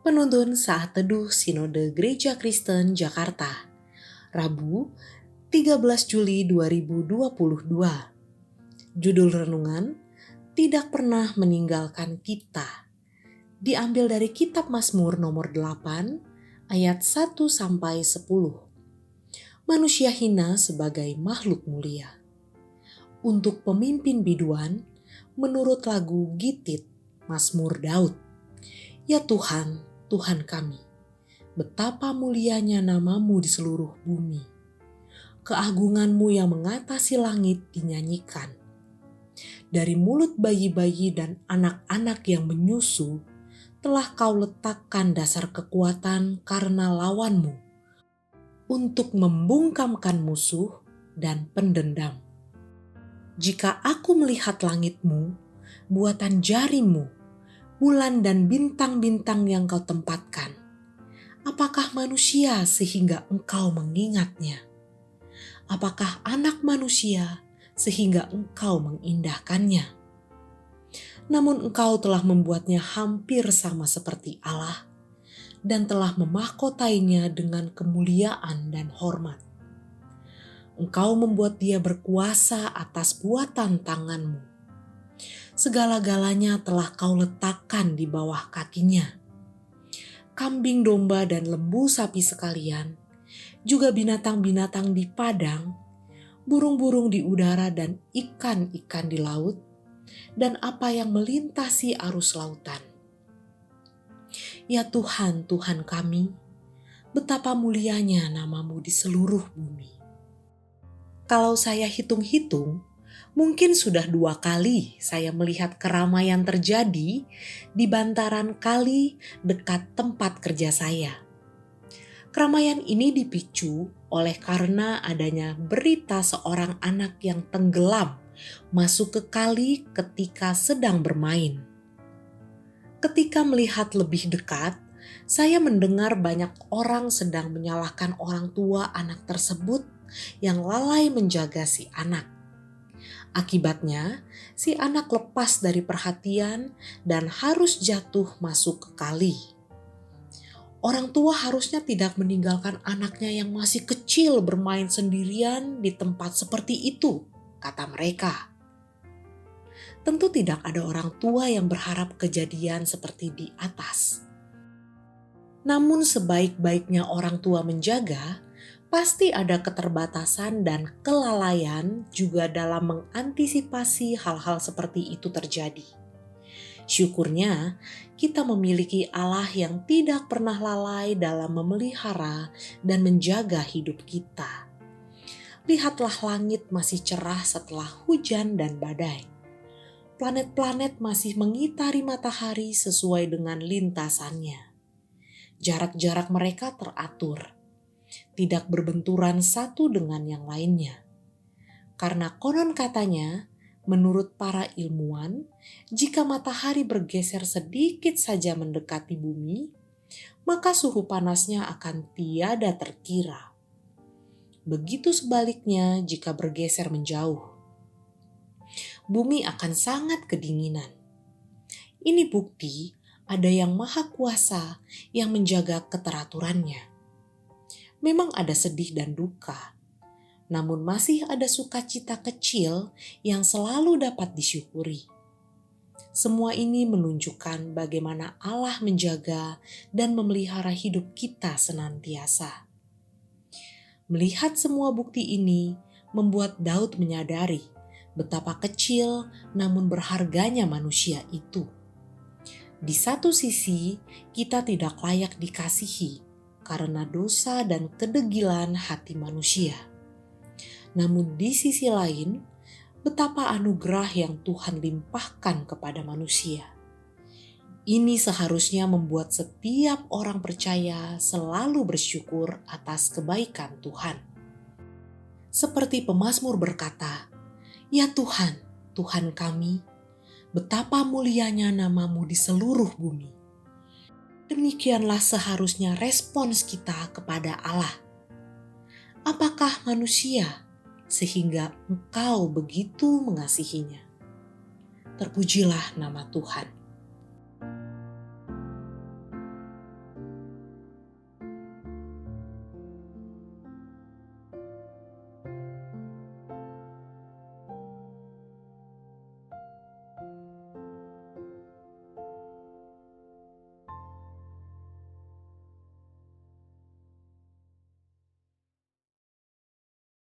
Penuntun Saat Teduh Sinode Gereja Kristen Jakarta, Rabu 13 Juli 2022. Judul renungan, Tidak Pernah Meninggalkan Kita. Diambil dari Kitab Mazmur nomor 8, ayat 1-10. Manusia hina sebagai makhluk mulia. Untuk pemimpin biduan, menurut lagu Gitit, Mazmur Daud. Ya Tuhan, Tuhan kami, betapa mulianya nama-Mu di seluruh bumi. Keagungan-Mu yang mengatasi langit dinyanyikan. Dari mulut bayi-bayi dan anak-anak yang menyusu, telah Kau letakkan dasar kekuatan karena lawan-Mu, untuk membungkamkan musuh dan pendendam. Jika aku melihat langit-Mu, buatan jari-Mu, bulan dan bintang-bintang yang Kau tempatkan, apakah manusia sehingga Engkau mengingatnya? Apakah anak manusia sehingga Engkau mengindahkannya? Namun Engkau telah membuatnya hampir sama seperti Allah dan telah memahkotainya dengan kemuliaan dan hormat. Engkau membuat dia berkuasa atas buatan tangan-Mu. Segala-galanya telah Kau letakkan di bawah kakinya. Kambing domba dan lembu sapi sekalian, juga binatang-binatang di padang, burung-burung di udara dan ikan-ikan di laut, dan apa yang melintasi arus lautan. Ya Tuhan, Tuhan kami, betapa mulianya nama-Mu di seluruh bumi. Kalau saya hitung-hitung, mungkin sudah 2 kali saya melihat keramaian terjadi di bantaran kali dekat tempat kerja saya. Keramaian ini dipicu oleh karena adanya berita seorang anak yang tenggelam masuk ke kali ketika sedang bermain. Ketika melihat lebih dekat, saya mendengar banyak orang sedang menyalahkan orang tua anak tersebut yang lalai menjaga si anak. Akibatnya, si anak lepas dari perhatian dan harus jatuh masuk ke kali. Orang tua harusnya tidak meninggalkan anaknya yang masih kecil bermain sendirian di tempat seperti itu, kata mereka. Tentu tidak ada orang tua yang berharap kejadian seperti di atas. Namun sebaik-baiknya orang tua menjaga, pasti ada keterbatasan dan kelalaian juga dalam mengantisipasi hal-hal seperti itu terjadi. Syukurnya, kita memiliki Allah yang tidak pernah lalai dalam memelihara dan menjaga hidup kita. Lihatlah langit masih cerah setelah hujan dan badai. Planet-planet masih mengitari matahari sesuai dengan lintasannya. Jarak-jarak mereka teratur, tidak berbenturan satu dengan yang lainnya. Karena konon katanya, menurut para ilmuwan, jika matahari bergeser sedikit saja mendekati bumi, maka suhu panasnya akan tiada terkira. Begitu sebaliknya jika bergeser menjauh, bumi akan sangat kedinginan. Ini bukti ada yang maha kuasa yang menjaga keteraturannya. Memang ada sedih dan duka, namun masih ada sukacita kecil yang selalu dapat disyukuri. Semua ini menunjukkan bagaimana Allah menjaga dan memelihara hidup kita senantiasa. Melihat semua bukti ini membuat Daud menyadari betapa kecil namun berharganya manusia itu. Di satu sisi, kita tidak layak dikasihi karena dosa dan kedegilan hati manusia. Namun di sisi lain, betapa anugerah yang Tuhan limpahkan kepada manusia. Ini seharusnya membuat setiap orang percaya selalu bersyukur atas kebaikan Tuhan. Seperti pemazmur berkata, "Ya Tuhan, Tuhan kami, betapa mulianya nama-Mu di seluruh bumi." Demikianlah seharusnya respons kita kepada Allah. Apakah manusia sehingga Engkau begitu mengasihinya? Terpujilah nama Tuhan.